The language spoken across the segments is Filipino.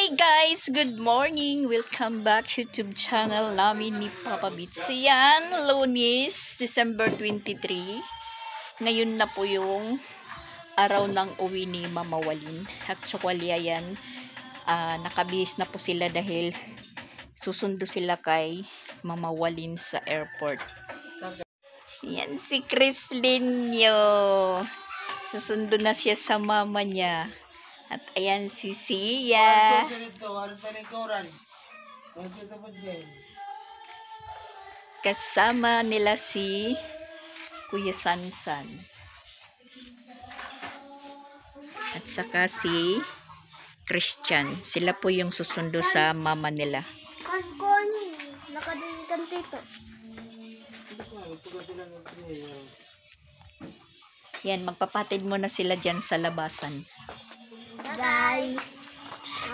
Hi guys! Good morning! Welcome back to YouTube channel namin ni Papa Beats. Yan, Lunes, December 23. Ngayon na po yung araw ng uwi ni Mama Walin. Actually, ayan, nakabihis na po sila dahil susundo sila kay Mama Walin sa airport. Yan si Chrislyn yo. Susundo na siya sa mama niya. At ayan si Sia. Kasama nila si Kuya Sansan. At saka si Christian. Sila po yung susundo sa mama nila. Nakadinigan dito. Yan, magpapatid muna sila dyan sa labasan. Guys,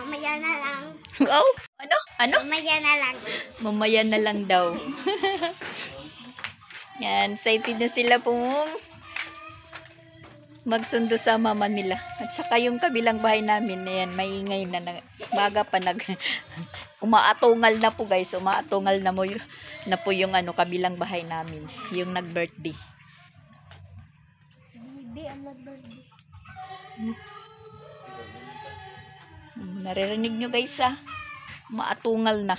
mamaya na lang. Wow! Ano? Ano? Mamaya na lang. Mamaya na lang daw. Yan, excited na sila pong magsundo sa mama nila. At saka yung kabilang bahay namin, ayan, maingay na, maga pa umaatungal na po guys. Umaatungal na po yung kabilang bahay namin. Yung nag-birthday. Bibi, ang nag-birthday. Naririnig nyo guys maatungal na.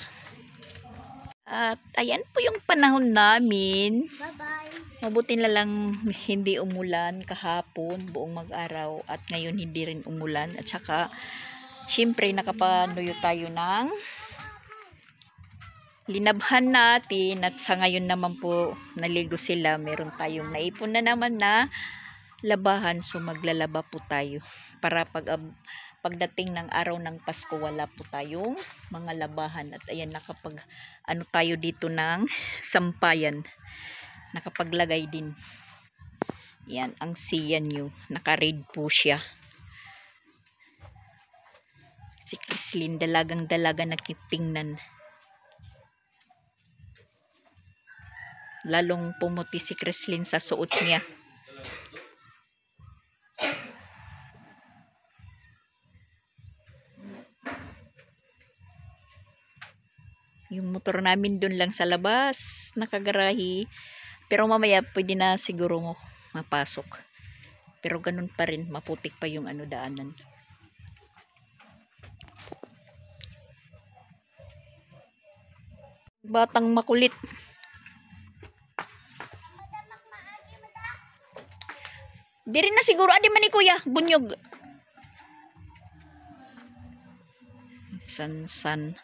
At ayan po yung panahon namin. Bye-bye. Mabuti na lang hindi umulan kahapon buong mag-araw at ngayon hindi rin umulan. At saka syempre nakapanuyo tayo ng linabhan natin at sa ngayon naman po naligo sila. Meron tayong naipon na naman na labahan, so maglalaba po tayo para pagdating ng araw ng Pasko wala po tayong mga labahan. At ayan, nakapag tayo dito ng sampayan, nakapaglagay din. Yan ang Sia new, naka-red po siya. Si Chrislyn dalagang dalaga nakitingnan. Lalong pumuti si Chrislyn sa suot niya. Yung motor namin dun lang sa labas, nakagarahi. Pero mamaya pwede na siguro mapasok. Pero ganun pa rin, maputik pa yung daanan. Batang makulit. Di rin na siguro, adi man ni kuya, bunyog. Sansan.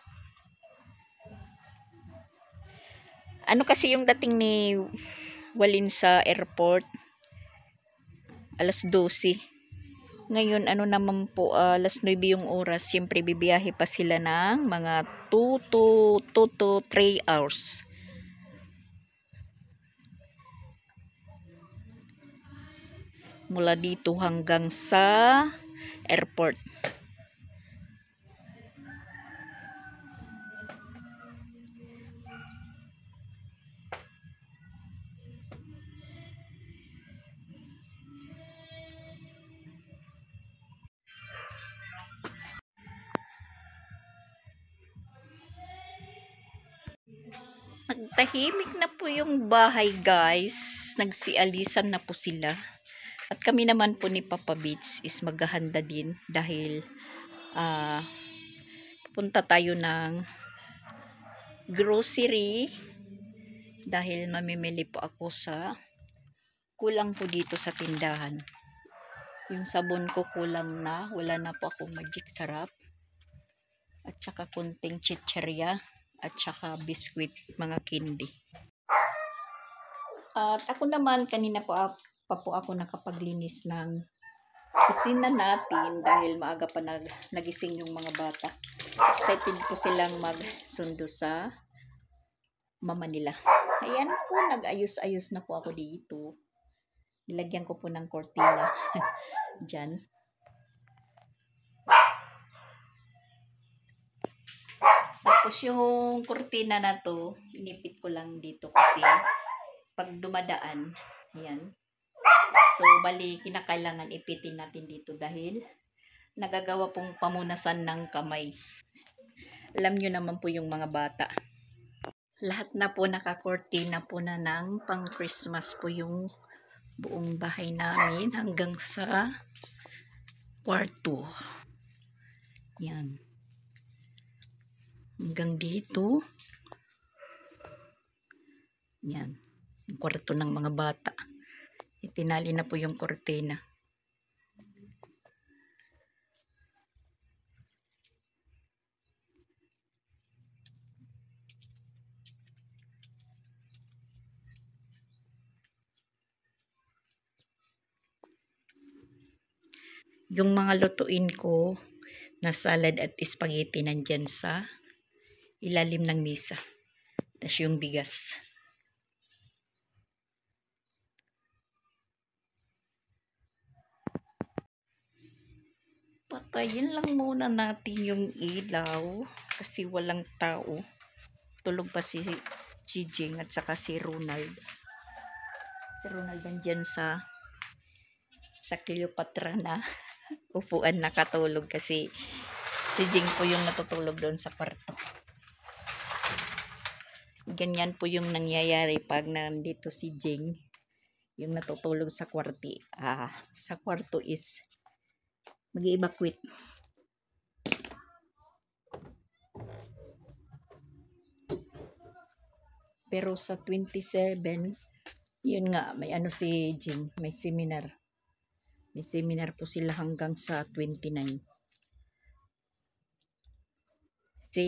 Ano kasi yung dating ni Walin sa airport? Alas 12. Ngayon, naman po, alas 9 yung oras. Siyempre, bibiyahe pa sila ng mga 2 to 3 hours. Mula dito hanggang sa airport. Nagtahimik na po yung bahay guys. Nagsialisan na po sila. At kami naman po ni Papa Beats is maghahanda din dahil punta tayo ng grocery dahil mamimili po ako sa kulang po dito sa tindahan. Yung sabon ko kulang na, wala na po akong Magic Sarap at saka kunting chicherya at saka biskwit, mga candy. At ako naman kanina pa po ako nakapaglinis ng kusina natin dahil maaga pa nagising yung mga bata. Excited po silang magsundo sa mama nila. Ayan po, nag-ayos-ayos na po ako dito. Nilagyan ko po ng kortina dyan. Tapos yung kortina na to, inipit ko lang dito kasi pag dumadaan, yan. So, bali, kinakailangan ipitin natin dito dahil nagagawa pong pamunasan ng kamay. Alam nyo naman po yung mga bata. Lahat na po nakakortina po na ng pang Christmas po yung buong bahay namin hanggang sa kwarto. Yan. Hanggang dito. Yan. Yung kwarto ng mga bata. Itinali na po yung kortina. Yung mga lutuin ko na salad at spaghetti nandyan sa ilalim ng mesa. Tapos yung bigas. Patayin lang muna natin yung ilaw kasi walang tao. Tulog pa si Jing at saka si Ronald. Si Ronald nandyan sa Cleopatra na upuan nakatulog kasi si Jing po yung natutulog doon sa kwarto. Ganyan po yung nangyayari pag nandito si Jing, yung natutulog sa kwarto. Sa kwarto is mag-evacuate. Pero sa 27, yun nga, may ano si Jing, may seminar. May seminar po sila hanggang sa 29. Si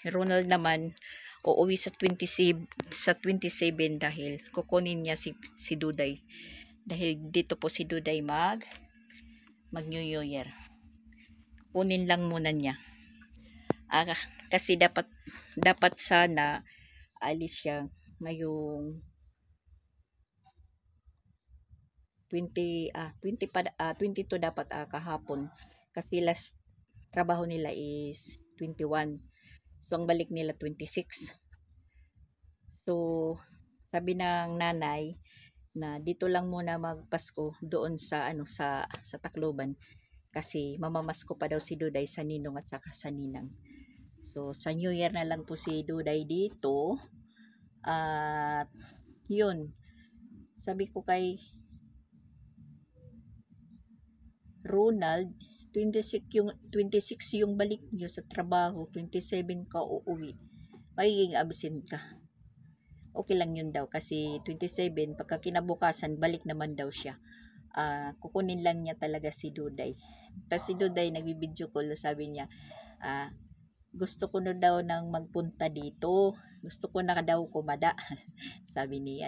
Ronald naman, uuwi sa 27 dahil kukunin niya si Duday. Dahil dito po si Duday mag New Year. Kunin lang muna niya. Kasi dapat sana alis siya ngayong 22 dapat kahapon kasi last trabaho nila is 21. So ang balik nila 26. So sabi ng nanay na dito lang muna magpasko doon sa sa Tacloban kasi mamamasko pa daw si Duday sa ninong at saka sa ninang. So sa New Year na lang po si Duday dito. At yun, sabi ko kay Ronald, 26 yung balik nyo sa trabaho, 27 ka uuwi, magiging absent ka. Okay lang yun daw kasi 27 pagka kinabukasan balik naman daw siya. Kukunin lang niya talaga si Duday. Tapos si Duday nagbibideo call, sabi niya gusto ko na daw nang magpunta dito, gusto ko na daw kumada. sabi ni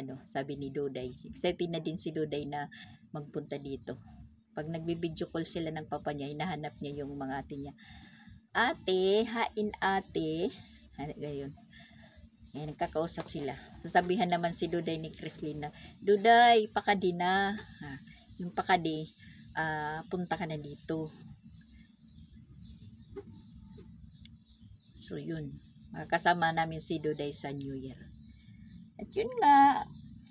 Duday. Excited na din si Duday na magpunta dito. Pag nagbibideo call sila ng papa niya, hinahanap niya yung mga ate niya. Ate, hain ate. Gayon. Ngayon, nagkakausap sila. Sasabihan naman si Duday ni Chrislyn na, Duday, pakadi na. Yung pakadi, punta ka na dito. So, yun. Makakasama namin si Duday sa New Year. At yun nga,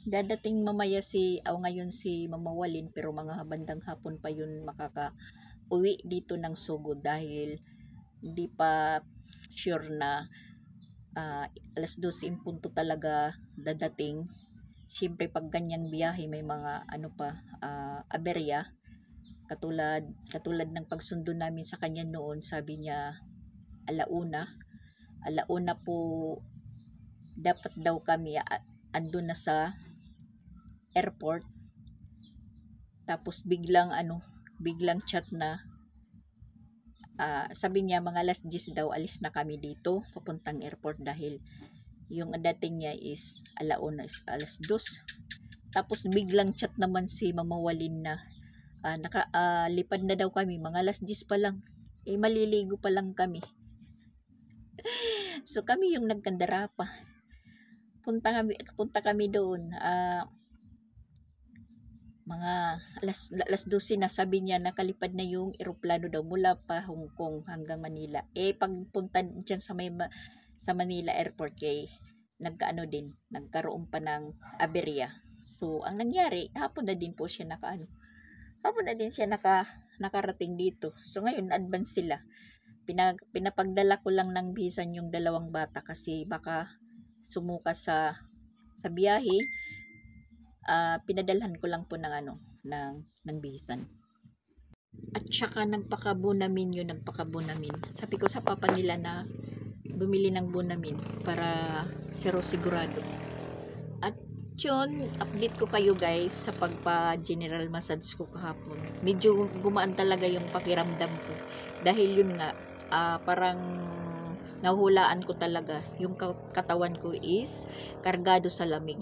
dadating mamaya ngayon si Mama Walin, pero mga bandang hapon pa yun makaka-uwi dito ng Sugod dahil hindi pa sure na alas 12 in punto talaga dadating. Siyempre pag ganyang biyahe may mga aberya katulad ng pagsundo namin sa kanya noon. Sabi niya alauna po dapat daw kami andun na sa airport, tapos biglang chat na sabi niya mga alas 10 daw alis na kami dito papuntang airport dahil yung dating niya is alas 2. Tapos biglang chat naman si Mama Walin na lipad na daw kami mga alas 10 pa lang, maliligo pa lang kami. So kami yung nagkandara pa, punta kami doon mga alas 12 na. Sabi niya nakalipad na yung eroplano daw mula pa Hong Kong hanggang Manila. Pagpunta dyan sa Manila airport nagkaroon pa ng aberya. So ang nangyari, hapon na din siya nakarating dito. So ngayon advance sila. Pinapagdala ko lang ng bisan yung dalawang bata kasi baka sumuka sa biyahe. Pinadalhan ko lang po ng ng bisan. At saka nagpakabunamin. Sabi ko sa papa nila na bumili ng bunamin para sigurado. At yun, update ko kayo guys sa pagpa-general massage ko kahapon. Medyo gumaan talaga yung pakiramdam ko. Dahil yun nga, parang nahulaan ko talaga. Yung katawan ko is kargado sa lamig.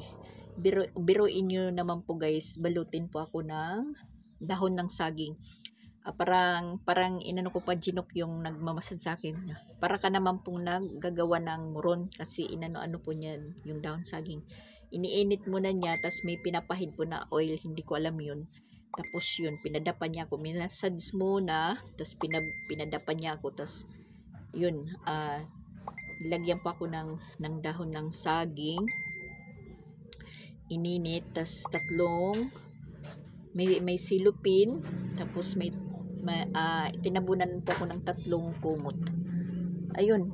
Biruin nyo naman po guys, balutin po ako ng dahon ng saging. Parang inano ko pa Jinok yung nagmamasad sa akin. Para ka naman pong naggagawa ng muron kasi inano po niya yung dahon saging. Iniinit muna niya, tas may pinapahid po na oil, hindi ko alam yun. Tapos yun, pinadapa niya ako, minasage muna, tas pinadapa niya ako, tas yun, nilagyan pa ako ng dahon ng saging, ininit, tas may silupin, tapos may tinabunan po ako ng 3 kumot. Ayun,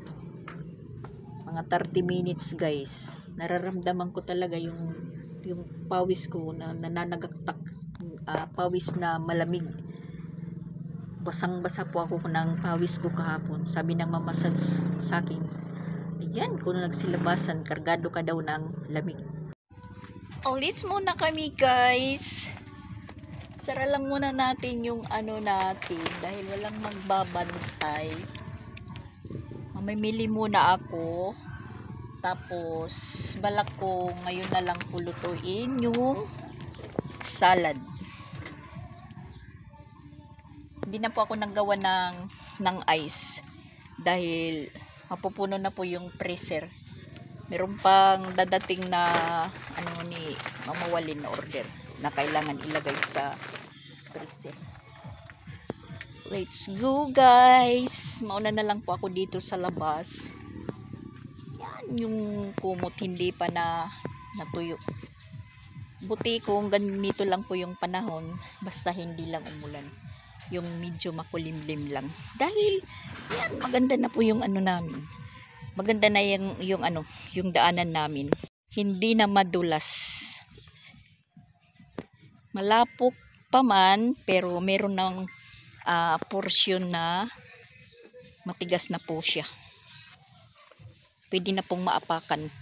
mga 30 minutes guys. Nararamdaman ko talaga yung pawis ko na nananagaktak, pawis na malamig. Basang-basa po ako ng pawis ko kahapon. Sabi ng mamasage sa akin, ayan, kung nagsilabasan, kargado ka daw ng lamig. Alis muna kami guys. Sara lang muna natin yung natin dahil walang magbabantay. Mamimili muna ako. Tapos, balak ko ngayon na lang pulutuin yung salad. Hindi na po ako naggawa ng ice dahil mapupuno na po yung freezer. Meron pang dadating na ni Mama Walin na order na kailangan ilagay sa freezer. Let's go guys! Mauna na lang po ako dito sa labas. Yung kumot hindi pa natuyo. Buti kung ganito lang po yung panahon, basta hindi lang umulan, yung medyo makulimlim lang, dahil yan, maganda na po yung namin, maganda na yung daanan namin, hindi na madulas, malapok pa man pero meron ng portion na matigas na po siya. Pwede na pong maapakan.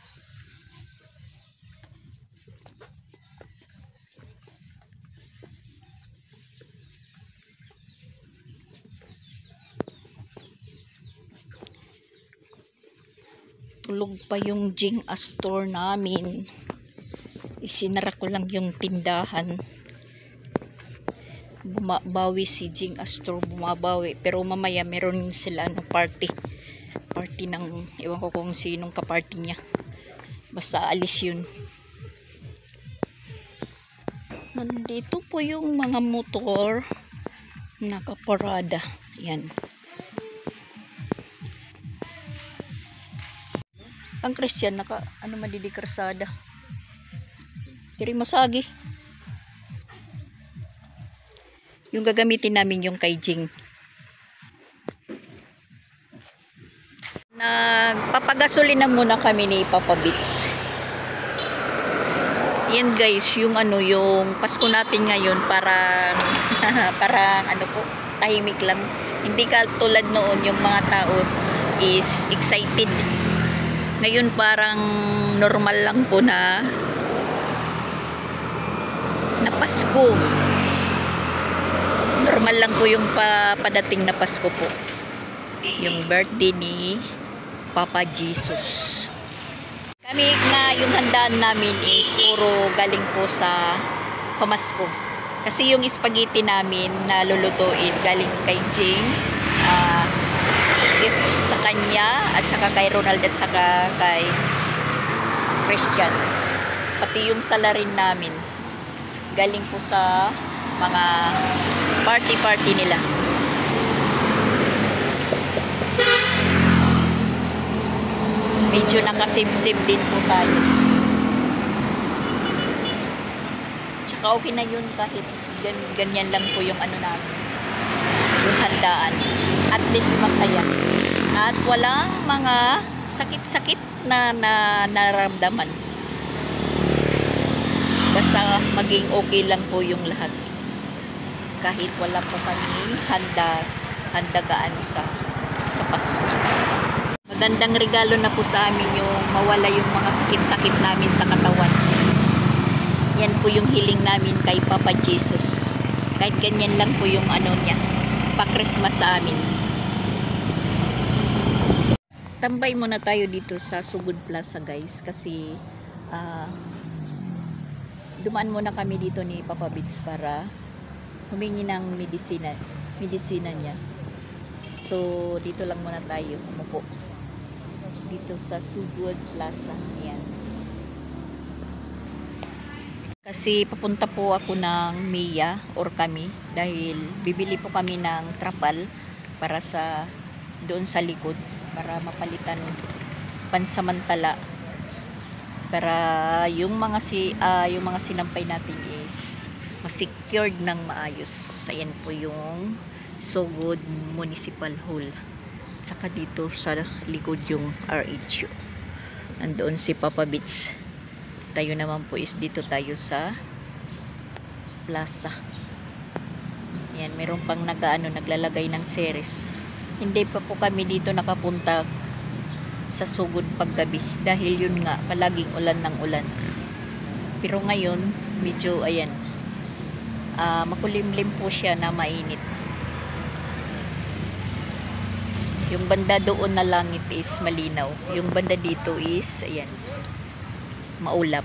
Tulog pa yung Jing Astor namin. Isinara ko lang yung tindahan. Bumabawi si Jing Astor, bumabawi. Pero mamaya meron sila party ng, ewan ko kung sinong kaparty niya, basta alis yun. Nandito po yung mga motor nakaparada, yan. Ang Christian madidikarsada kiri masagi. Yung gagamitin namin yung kay Jing. Nagpapagasolina muna kami ni Papa Beats. Yan guys, yung yung Pasko natin ngayon parang po, tahimik lang. Hindi ka tulad noon yung mga tao is excited. Ngayon parang normal lang po na Pasko. Normal lang po yung padating na Pasko po. Yung birthday ni Papa Jesus. Kami nga yung handaan namin is puro galing po sa pamasko. Kasi yung spaghetti namin na lulutuin galing kay Jing, gift sa kanya at saka kay Ronald at saka kay Christian. Pati yung salarin namin galing po sa mga party nila. Medyo nakasib-sib din po tayo. Tsaka okay na yun kahit ganyan lang po yung namin. yung handaan. At least masaya. At walang mga sakit-sakit na naramdaman. Basta maging okay lang po yung lahat. Kahit wala po kaming handagaan sa Pasko. Magandang regalo na po sa amin yung mawala yung mga sakit-sakit namin sa katawan. Yan po yung hiling namin kay Papa Jesus. Kahit ganyan lang po yung ano niya, pa-Christmas sa amin. Tambay muna tayo dito sa Sugod Plaza guys kasi dumaan muna kami dito ni Papa Bits para humingi ng medisina niya. So dito lang muna tayo umupo dito sa Sugod Plaza. Ayan. Kasi papunta po ako ng Mia or kami dahil bibili po kami ng trapal para sa doon sa likod para mapalitan pansamantala para yung mga sinampay natin is ma-secured ng maayos. Ayan po yung Sugod Municipal Hall. Saka dito sa likod yung RHU. Andoon si Papa Bits. Tayo naman po is dito tayo sa plaza. Ayan, meron pang naglalagay ng series. Hindi pa po kami dito nakapunta sa Sugod paggabi dahil yun nga palaging ulan ng ulan. Pero ngayon medyo ayan makulimlim po siya na mainit. Yung banda doon na langit is malinaw. Yung banda dito is ayan maulap.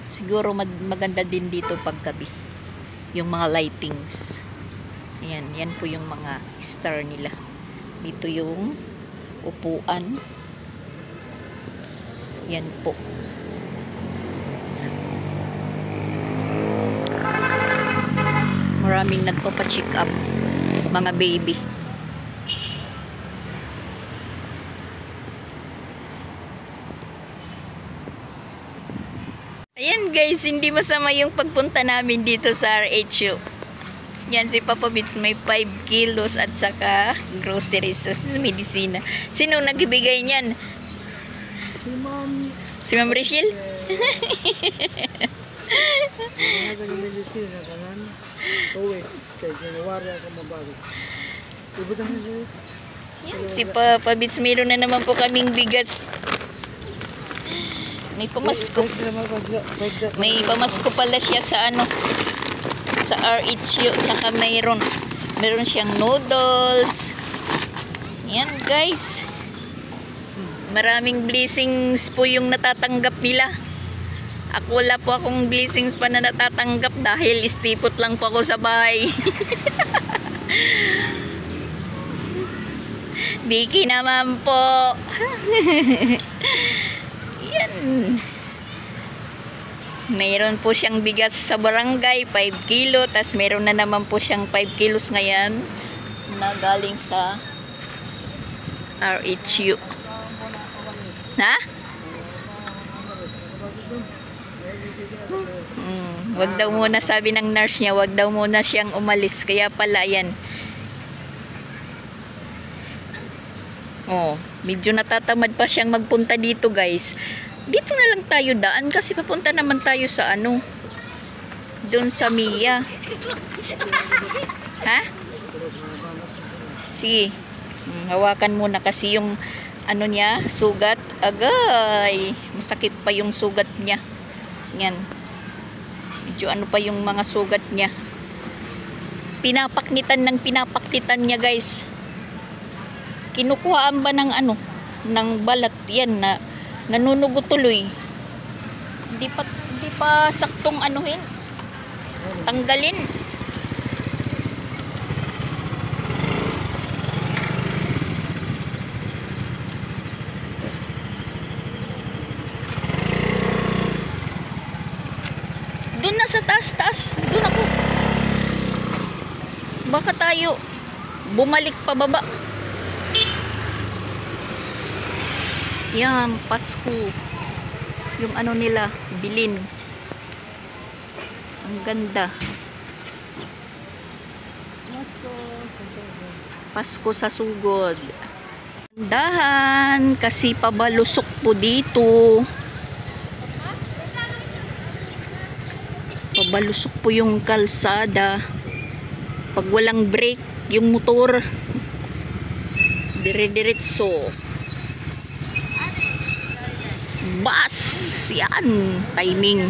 Siguro maganda din dito paggabi yung mga lightings. Ayan, yan po yung mga star nila. Dito yung upuan. Yan po. Maraming nagpapa-check up. Mga baby. Ayan guys, hindi masama yung pagpunta namin dito sa RHU. Yan si Papa Bits may 5 kilos at saka groceries sa medisina. Sino nagbibigay niyan? Si Ma'am Rachel? Yan, si Papa Bits mayroon na naman po kaming bigas. May pamasko. May pamasko pala siya sa ano sa RHU, tsaka meron siyang noodles. Yan guys, maraming blessings po yung natatanggap nila. Ako wala po akong blessings pa na natatanggap dahil istipot lang po ako sa bahay. Biki naman po. Yan. Mayroon po siyang bigas sa barangay, 5 kilo. Tapos mayroon na naman po siyang 5 kilos ngayon na galing sa RHU. Ha? Wag daw muna, sabi ng nurse niya, wag daw muna siyang umalis. Kaya pala yan. Oh, medyo natatamad pa siyang magpunta dito guys. Dito na lang tayo daan kasi papunta naman tayo sa ano doon sa Mia. Ha? Sige. Hawakan muna kasi yung ano niya, sugat. Agay, masakit pa yung sugat niya. Yan. Medyo ano pa yung mga sugat niya. Pinapaknitan niya guys. Kinukuhaan ba ng ano, ng balat yan na nanunugo tuloy. Hindi pa saktong anuhin. Tanggalin. Doon na sa taas. Doon ako. Baka tayo bumalik pa baba. Yan, Pasko. Yung ano nila, bilin. Ang ganda. Pasko sa sugod. Dahan kasi pabalusok po dito. Pabalusok po yung kalsada. Pag walang brake yung motor, dire-diretso. Bus! Yan! Timing.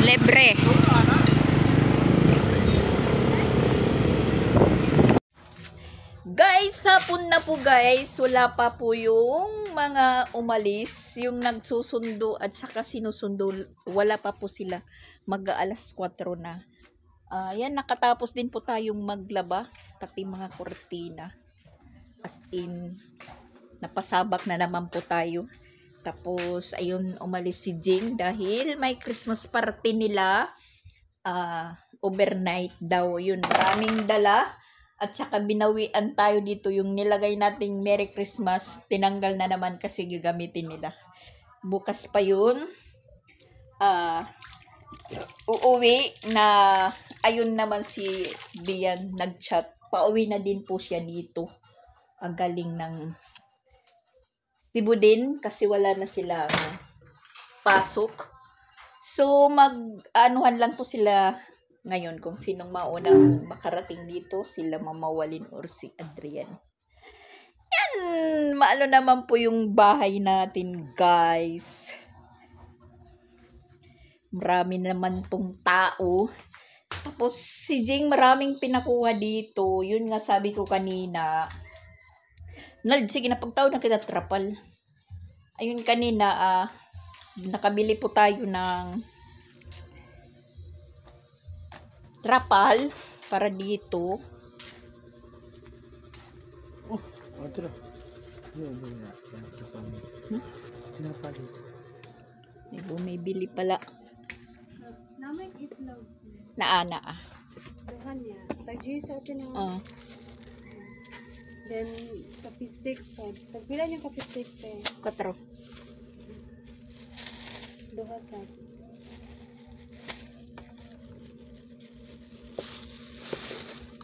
Libre. Guys, hapon na po guys. Wala pa po yung mga umalis. Yung nagsusundo at saka sinusundo. Wala pa po sila. Mag-aalas 4 na. Yan, nakatapos din po tayong maglaba. Pati mga kortina. As in, napasabak na naman po tayo. Tapos, ayun, umalis si Jing dahil may Christmas party nila. Overnight daw. Yun, maraming dala. At saka binawian tayo dito yung nilagay nating Merry Christmas. Tinanggal na naman kasi gagamitin nila. Bukas pa yun. Uuwi na ayun naman si Bian nag-chat. Pauwi na din po siya dito. Ang galing ng Cebu din kasi wala na sila pasok. So mag-anuhan lang po sila ngayon kung sinong maunang makarating dito, sila Mama Walin or si Adrian. Yan, maalo naman po yung bahay natin, guys. Marami naman tong tao. Tapos si Jing maraming pinakuha dito. Yun nga sabi ko kanina. Sige na pagtawag na kita trapal. Ayun kanina, nakabili po tayo ng trapal para dito. May bumibili pala. Namin itlog. Naa. Dahan niya. Tag-G sa atin ang... Then, kapistik pa. Tagpila niya kapistik pa. 4. Duha sa.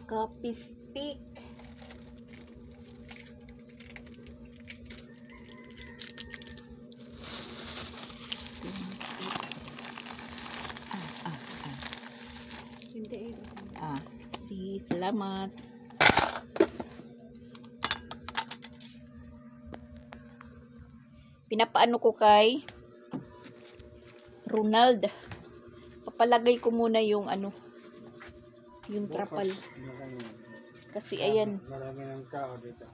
Kapistik. Hindi Sige, salamat. Pinapaano ko kay Ronald. Papalagay ko muna yung yung trapal. Kasi ayan. Marami ng tao dito.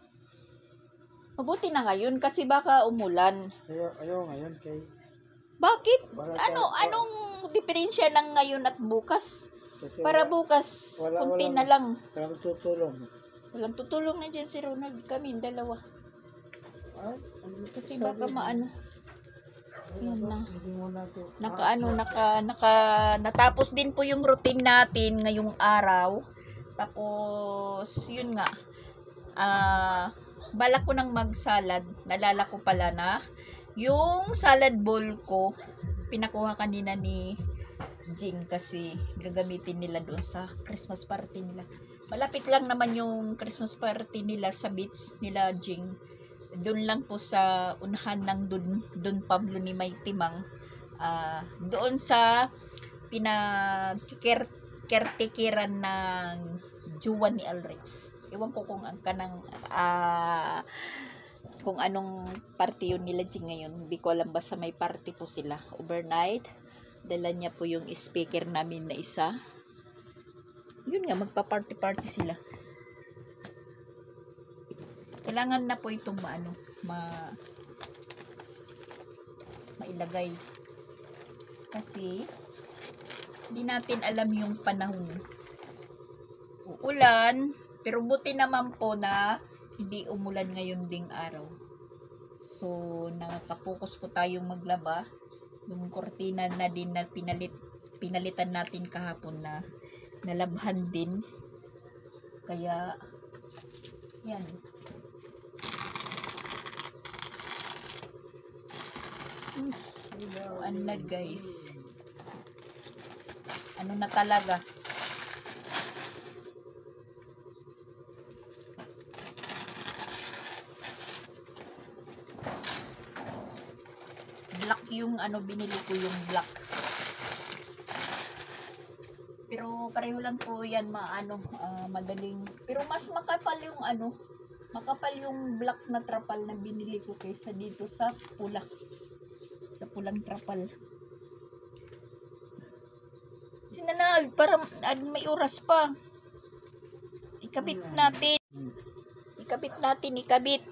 Mabuti na ngayon kasi baka umulan. Ayaw ngayon kay... Bakit? Anong diferensya ng ngayon at bukas? Para bukas, kunti na lang. Walang tutulong. Walang tutulong na dyan si Ronald. Kami, dalawa. Kasi baka maano. Yan na. Natapos din po yung routine natin ngayong araw. Tapos, yun nga. Balak ko nang mag-salad. Nalala ko pala na yung salad bowl ko, pinakuha kanina ni Jing kasi gagamitin nila doon sa Christmas party nila. Malapit lang naman yung Christmas party nila sa beach nila Jing. Doon lang po sa unahan ng Don Pablo ni May Timang. Doon sa pinag-caretakeran ng Juwan ni Alrex. Ewan ko kung ang kanang kung anong party yun nila Jing ngayon. Hindi ko alam, basta may party po sila overnight. Dala niya po yung speaker namin na isa. Yun nga, magpa-party sila. Kailangan na po itong mailagay. Kasi hindi natin alam yung panahon. Uulan, pero buti naman po na hindi umulan ngayon ding araw. So, nakapokus po tayong maglaba. Yung kortina na din na pinalitan natin kahapon na nalabhan din. Kaya, yan. Ano na guys. Ano na talaga. Black yung ano, binili ko yung black. Pero pareho lang po yan, madaling. Pero mas makapal yung ano, makapal yung black na trapal na binili ko kaysa dito sa pula. Sa pulang trapal. Sinanag, para may oras pa. Ikabit natin. Ikabit.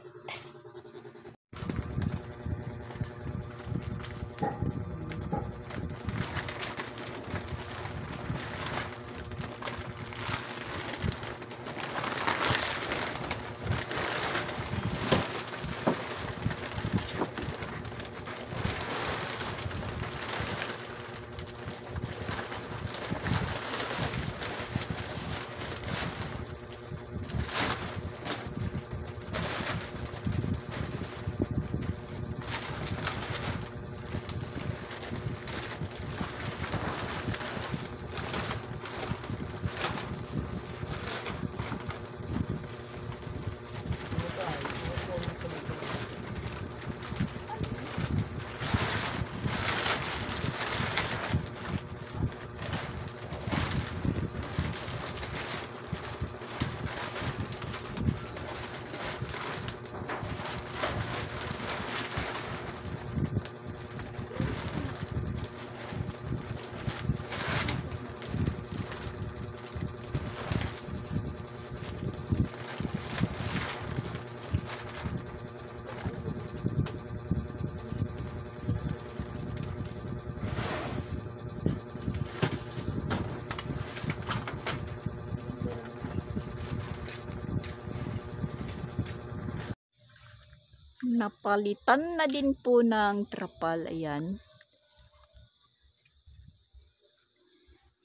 Napalitan na din po ng trapal. Ayan.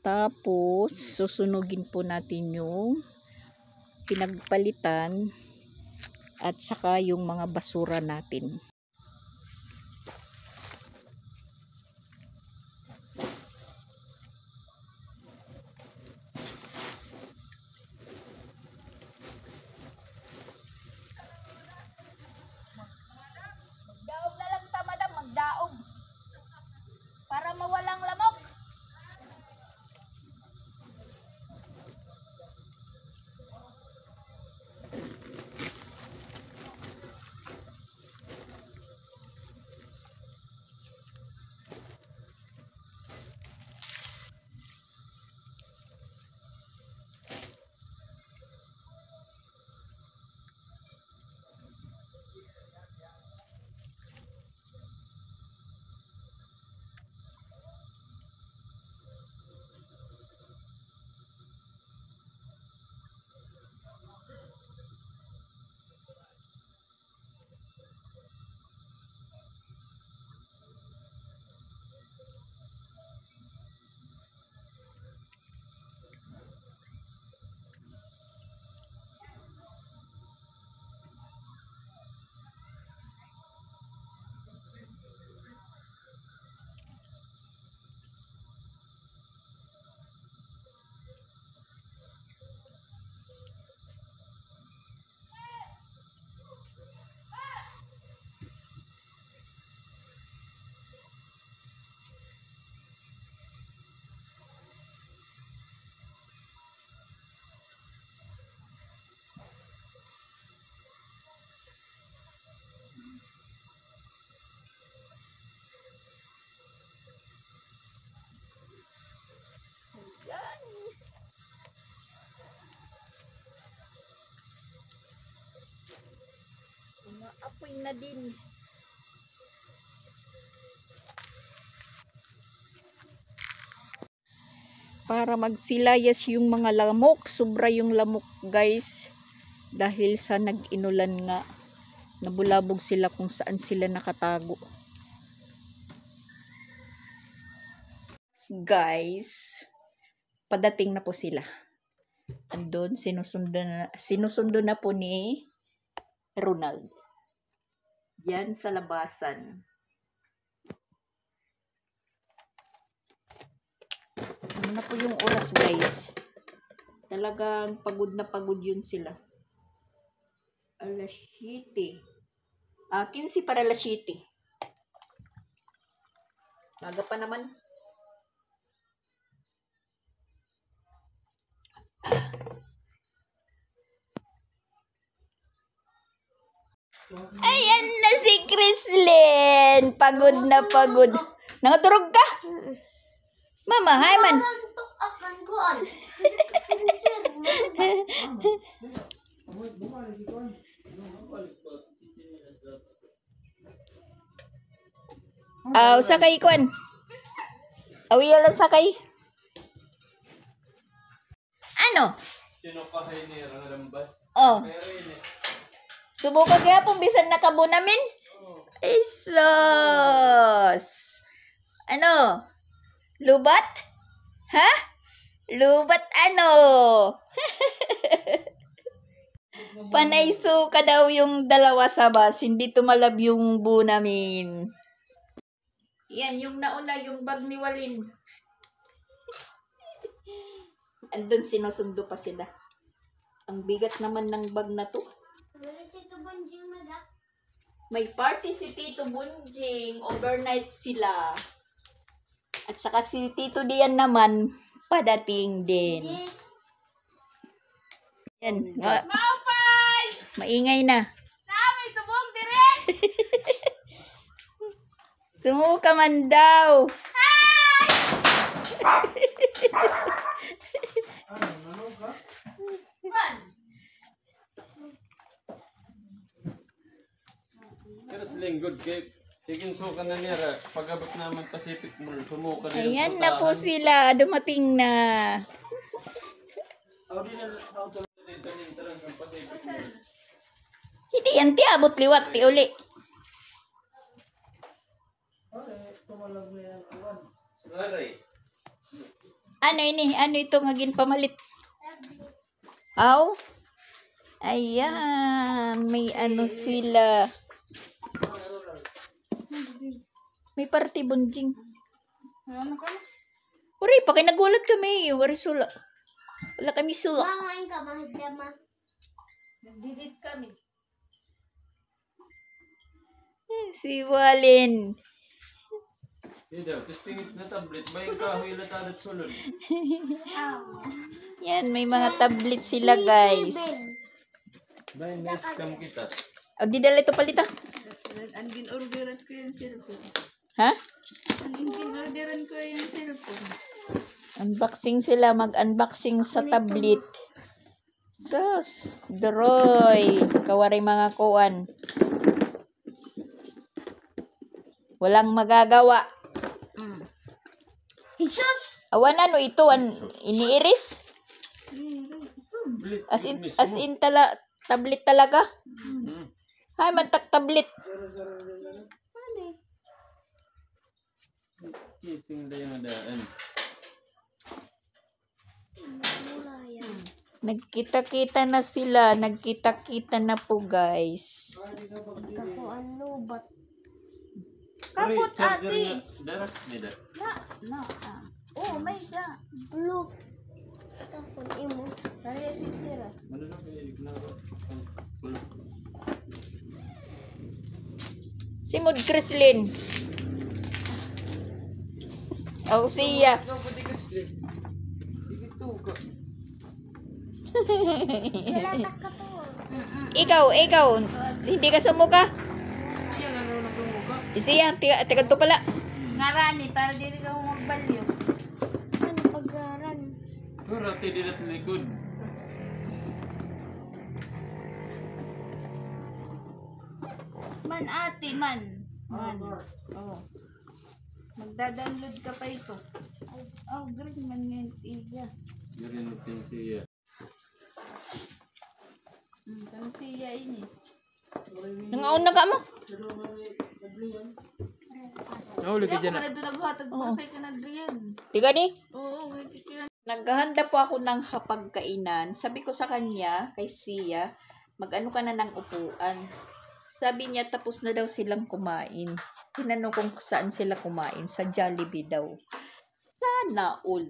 Tapos, susunugin po natin yung pinagpalitan at saka yung mga basura natin. Magdaog na lang ta, madam. Magdaog. Para mawalang lamok. Umaapoy na din. Para magsilayas yung mga lamok. Sobra yung lamok, guys. Dahil sa nag-inulan nga. Nabulabog sila kung saan sila nakatago. Guys, padating na po sila. Andun, sinusundo na po ni Ronald. Yan sa labasan. Ano na po yung oras, guys? Talagang pagod na pagod yun sila. Alas 7. 15 para alas 7. Naga pa naman. Ayan na si Chrislyn. Pagod na pagod. Nangaturog ka? Mama, hi man. Sakay kuan. Awiya lang sakay. Ano? Sino kahay ni Rambas? Oh. Subukan kaya pong bisan nakabo namin? Isos! Ano? Lubat? Ha? Lubat ano? Panay suka daw yung dalawa sa bus. Hindi tumalab yung bu namin. Yan, yung nauna, yung bag ni Walin. Andun sinusundo pa sila. Ang bigat naman ng bag na to. May party si Tito Bunjing. Overnight sila. At saka si Tito Dian naman, padating din. Yan. Maingay na. May tubog dire. Sumuka man daw. Pero silinggod kay sige suka na niya pag-abot naman Pacific Mall sumuka din. Ayan na po sila. Dumating na. Hindi yan ti abot liwat ti uli. Ano ini? Ano ito ngagin pamalit? Aw? Ayan. May ano sila. May party bunjing. Ano ka? Uri, pa kayo nagulat kami. Wari sula. Wala kami sula. Mamain ka, mahidama. Nagdidit kami. Si Walin. Hindi daw, testing na tablet bayin ka hila tadat sulod. Yan, may mga tablet sila, guys. Bayin guys kam kita. O, di dala ito palita. Ang ginorderan ko yung cellphone. Ha? Ang ginorderan ko yung cellphone. Unboxing sila. Mag-unboxing sa tablet. Sus. Droy. Kawaray mga kuwan. Walang magagawa. Jesus! Awan ano ito? Iniiris? As in tablet talaga? Hay, mantak tablet. Kising da yung adaan. Nagkita-kita na sila. Nagkita-kita na po, guys. Ako ano ba? Kapot ati. Darat nida. Na. Oh, may da. Blue. Tapon imo. Kaya sisira. Ano na kaya ignaro. Si Mod Chrislyn. O siya. Galatak ka to. Ikaw. Hindi ka sumuka. Siya, tiga to pala. Ngarani, para dili ka magbalyo. Ano paggaran? Rati dilat likod. Man ate, man. Oh. Magda-download ka pa ito. Oh, green man ngayon. Iya. Yun natin siya. Tansiya ini. Nangauna ka mo. Nahuli ka dyan Ako na doon naghatag pa sa'yo ka nagriyan. Tiga ni. Oo, wait yan. Naghahanda po ako ng hapagkainan. Sabi ko sa kanya, kay Sia, mag-ano ka na ng upuan. Sabi niya, tapos na daw silang kumain. Tinanong kung saan sila kumain. Sa Jollibee daw. Sana all.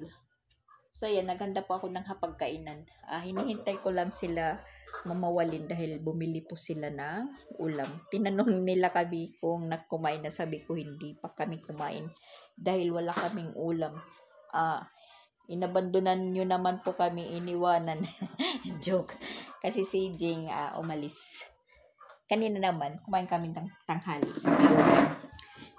So, ayan, naghanda po ako ng hapagkainan. Hinihintay ko lang sila mamawalin dahil bumili po sila ng ulam. Tinanong nila kami kung nagkumain na, sabi ko hindi pa kami kumain dahil wala kaming ulam. Inabandonan nyo naman po kami, iniwanan. Joke. Kasi si Jing umalis. Kanina naman, kumain kami ng tanghali.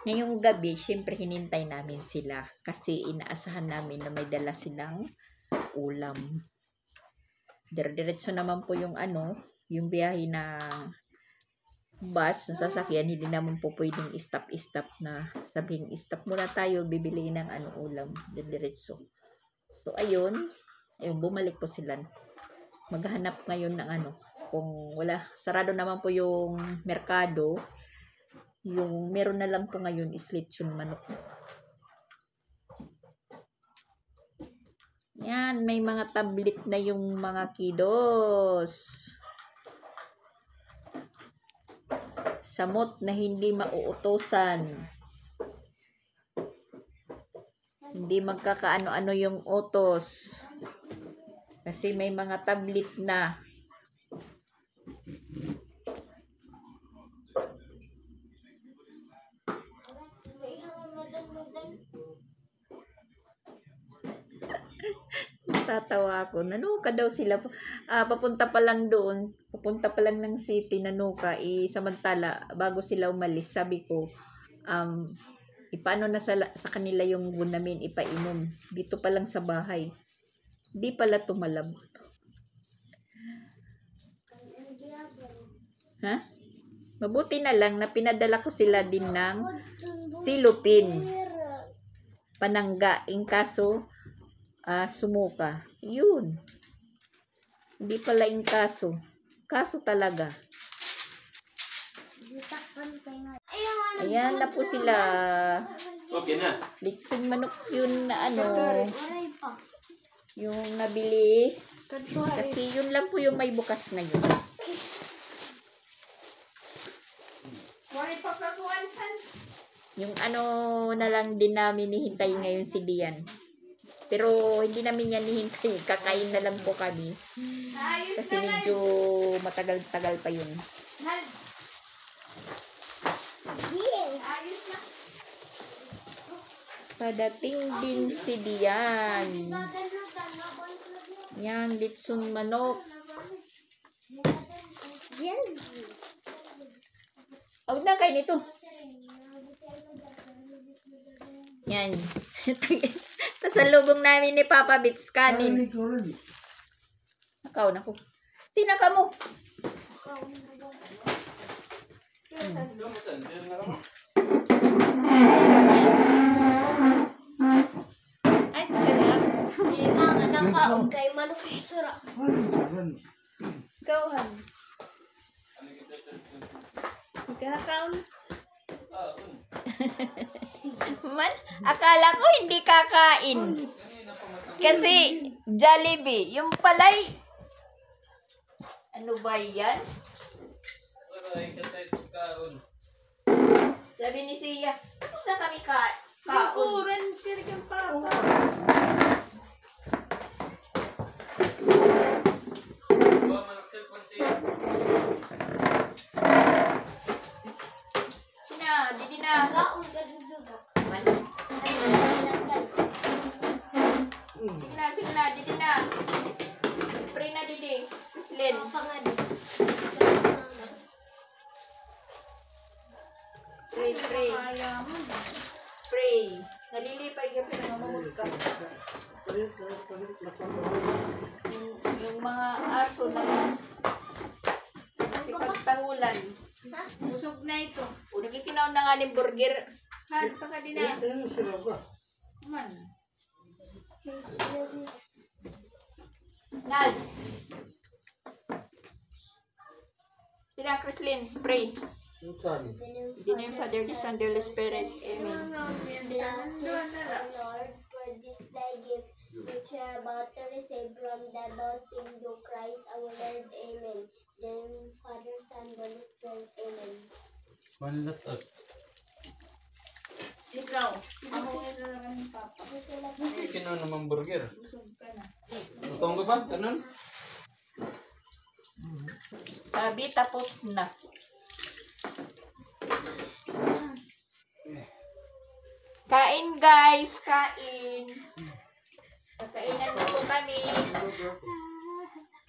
Ngayong gabi, syempre hinintay namin sila kasi inaasahan namin na may dala silang ulam. Diretso naman po yung yung biyahe ng bus na sasakyan, hindi naman po pwedeng stop na sabihin stop muna tayo, bibili ng ulam, diretso. So ayun, bumalik po sila. Maghanap ngayon ng kung wala, sarado naman po yung merkado. Yung meron na lang po ngayon is lechon manok. Yan, may mga tablet na yung mga kiddos. Samot na hindi mauutosan. Hindi magkakaano-ano yung utos. Kasi may mga tablet na. Tatawa ako. Nanuka daw sila. Papunta pa lang doon. Papunta pa lang ng city, nanuka. Samantala, bago sila umalis, sabi ko, ipaano na sa kanila yung namin ipainom. Dito pa lang sa bahay. Di pala tumalab. Ha? Mabuti na lang na pinadala ko sila din ng silupin. Panangga. In kaso, sumuka. Yun. Hindi pala in kaso. Kaso talaga. Ayan na po sila. Okay na. Lechon manok yun na yung nabili. Kasi yun lang po yung may bukas ngayon. Yung na lang din namin hihintay ngayon si Dian. Pero hindi namin yan hihintay. Kakain na lang po kami. Kasi medyo matagal-tagal pa yun. Padating din si Dian. Yan, lechon manok. Huwag na kain ito. Yan. Pasalubong namin ni Papa Bits kanin. Nakaw na ko. Tinaka mo. Ay, tagalak. Nakaon kay manok sura. Ikaw, Kakaon. Man, akala ko hindi kakain. Kasi Jollibee, yung palay. Ano ba yan? Sabi ni Sia, tapos na kami kaon. Sina, didi na. Kaon ka din juga. Sige na, didi na. Pray na, didi. Kislin. Pangadi. Pray. Nalilipay ka pero mamamot ka. Yung mga aso na kasi pagtahulan. Busog na ito. O, nagkikinaw na nga ng burger. Han, pa ka din na. Man. Nad. Sila, Chrislyn, pray. In the name of Father, the Son, the Holy Spirit. Amen. Bless you, Lord, for this thy gift, which we are about to receive from the Lord King Christ our Lord. Amen. Then Father, Son, Holy Spirit. Amen. One lot up. Ikaw. Ako ito na lang ng papa. Kino naman burger. Busog ka. Lutong ka ba? Ganun? Sabi, tapos na. Kain guys, kain. Kakainan na po kami.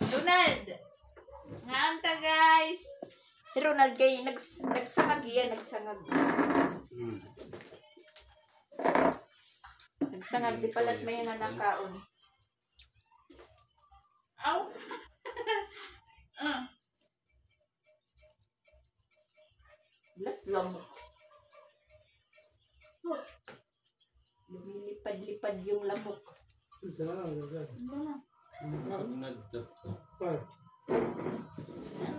Ronald! Ngaanta guys! Ronald, kayo nagsangag yan, nagsangag. Nagsangag, di pala't may nanakaon. Aw! Lamok. Lumilipad-lipad yung lamok.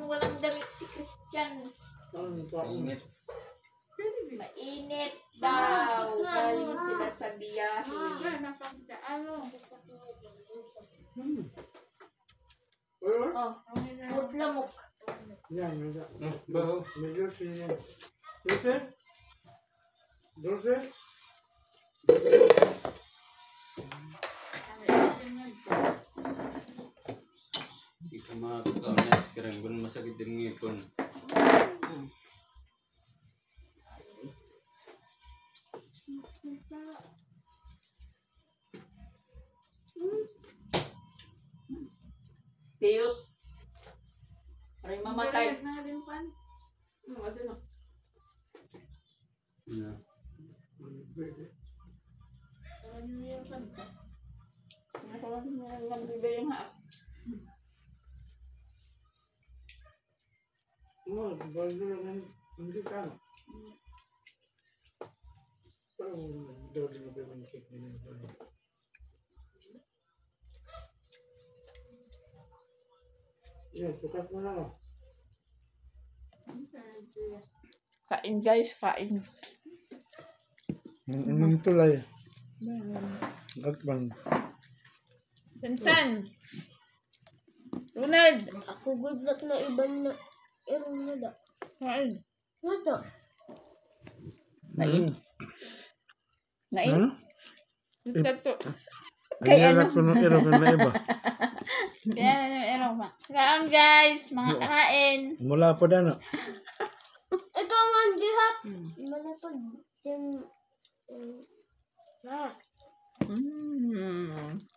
Walang damit si Christian. Init. Mainit daw. Galing sila sa biyahe. Oh, food lamok. Baho. Hindi ka makakakaw na iskarang kung masakit din ngipon. Piyos. Aray mamatay. Yeah. Kain guys, kain. Tulay. Gatbang. Sansan. Ronald. Ako good luck na iban na. Erong na da. Kain. Nga da. Nain. Nain. Ano? Ito. Kaya ano? Ko ng iro ka na iba. Kaya ano pa. Kain guys, mga kain. Mula po na. Ikaw nga dihat. Malapag.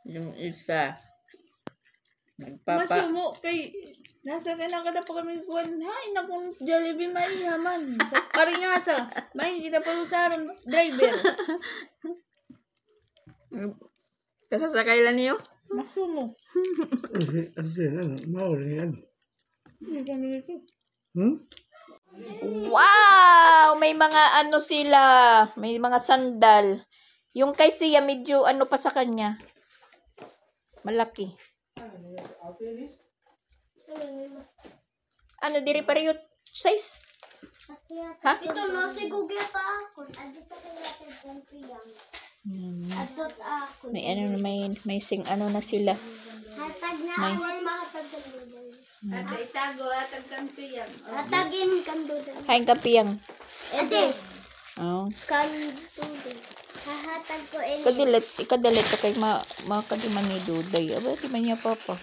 Yung isa. Nagpapa. Masumo kay nasa kinakada pa kami kuwan. Hay nakong Jollibee maihaman. Karingasa. May kita pa sa driver. Kasasakay lang niyo? Masumo. Ano? Mauli yan. Hindi kami dito. Wow! May mga ano sila. May mga sandal. Yung kay siya medyo ano pa sa kanya. Malaki. Ano, diri pareho size? Ha? Ito no, si Google pa ako. Adito ko natin ng piyang. Adot ako. May ano, may sing ano na sila. Hatag na May- ako makatag ka doon. At itago at agkantiyan. Hatagin kan doon. Hain kapiyang. Ede, Oh. kan doon. Hahatag ko ini. Ikadilit ka kay makadiman ni Duday. Aba, di man niya papa.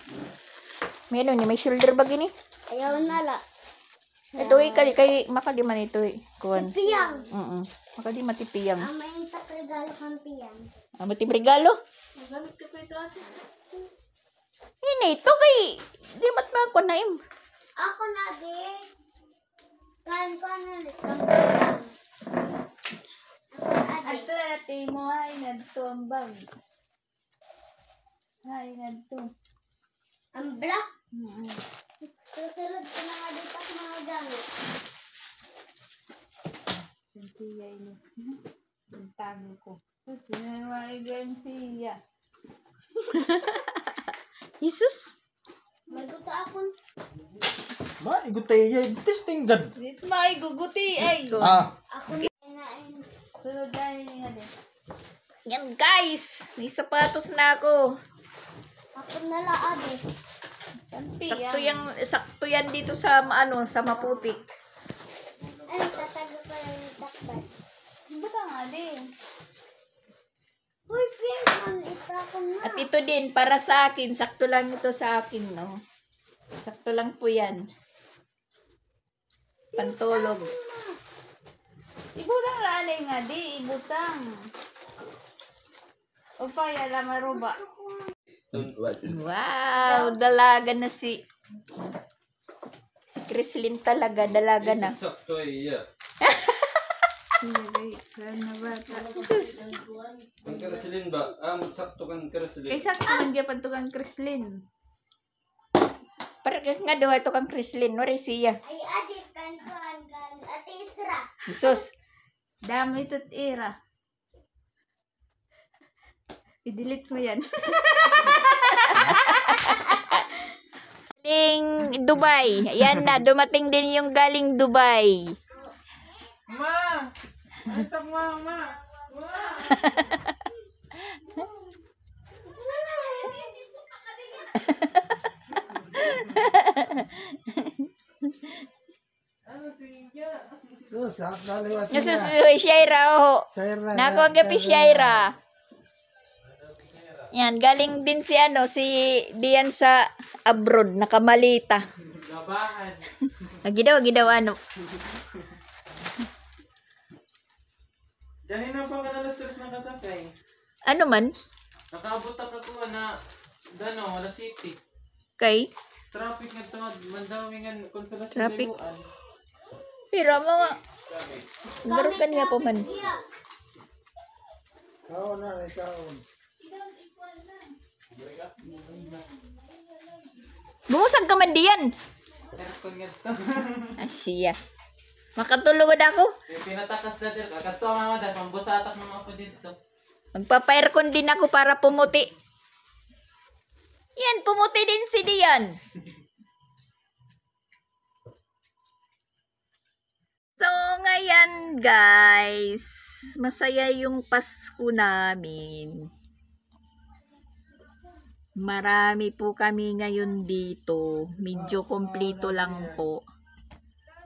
May ano ni, may shoulder bag ini. Ayaw na la. Ito kay makadiman ito kuan. Piyang. Makadiman ti piyang. May regalo kang piyang. Mati regalo. Magamit ka pa ito ate. Ini ito kay di mat ba ko na im. Ako na di. Kan ko na ulit kang piyang. Ako na At di. ate mo ay nadto ang bag. Ay nadto. Ang black. Susunod ko na nga dito sa mga gamit. Gantiya ini. Ang tago ko. Sinawa ay gantiya. Jesus. Magluto ako. Ba, igutay yan. Testing gad. Dito may guguti ay. Ako na kinain. Sunod na ini nga din. Yan guys, may sapatos na ako. Ako na laad eh. Sakto yan dito sa ano, sa Maputik. Ay, tatago ko lang yung takbat. Bata nga din. Uy, friend! At ito din, para sa akin. Sakto lang ito sa akin, no? Sakto lang po yan. Pantulog. Ibutang lalay nga di, ibutang. O pa, yala maruba. Wow, dalaga na si Chrislyn talaga, dalaga na. Sakto iya. Sus, Ang karasilin ba? Sakto kan karasilin. Exacto man gyapon to kang Chrislyn. parang nga daw ito kang Chrislyn, no, Resia. Ay, adik kan ate Isra. Jesus, Dami ito't era. I-delete mo yan. galing Dubai. Ayan na, dumating din yung galing Dubai. Ma! Ito ma! Jesus, Shaira, oh. Nako ang gapi Shaira. Yan, galing din si Dian sa abroad, nakamalita. Labahan. Gidaw, ano. Ganun na pa kadalas stress ng kasakay. Ano man? Nakaabot ako na wala city. Kay? Traffic nga tawad, mandawingan konsolasyon Traffic. libuan. Pero, mga, garo ka niya po man. Bumusag ka man diyan. Aircon nga to. Asiya. Makatulog ako. Pinatakas na dir, katuwa mama dahil pambusatak mga ako dito. Magpapa-aircon din ako para pumuti. Yan, pumuti din si Dian. So, ngayon guys, masaya yung Pasko namin. Marami po kami ngayon dito. Medyo kompleto lang po.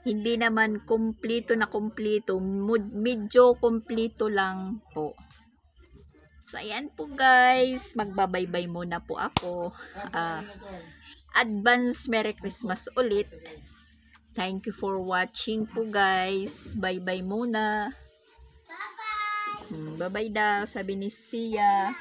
Hindi naman kompleto na kompleto. Medyo kompleto lang po. So, ayan po guys. Magbabaybay muna po ako. Advance Merry Christmas ulit. Thank you for watching po guys. Bye-bye muna. Bye-bye. Bye-bye daw. Sabi ni Sia.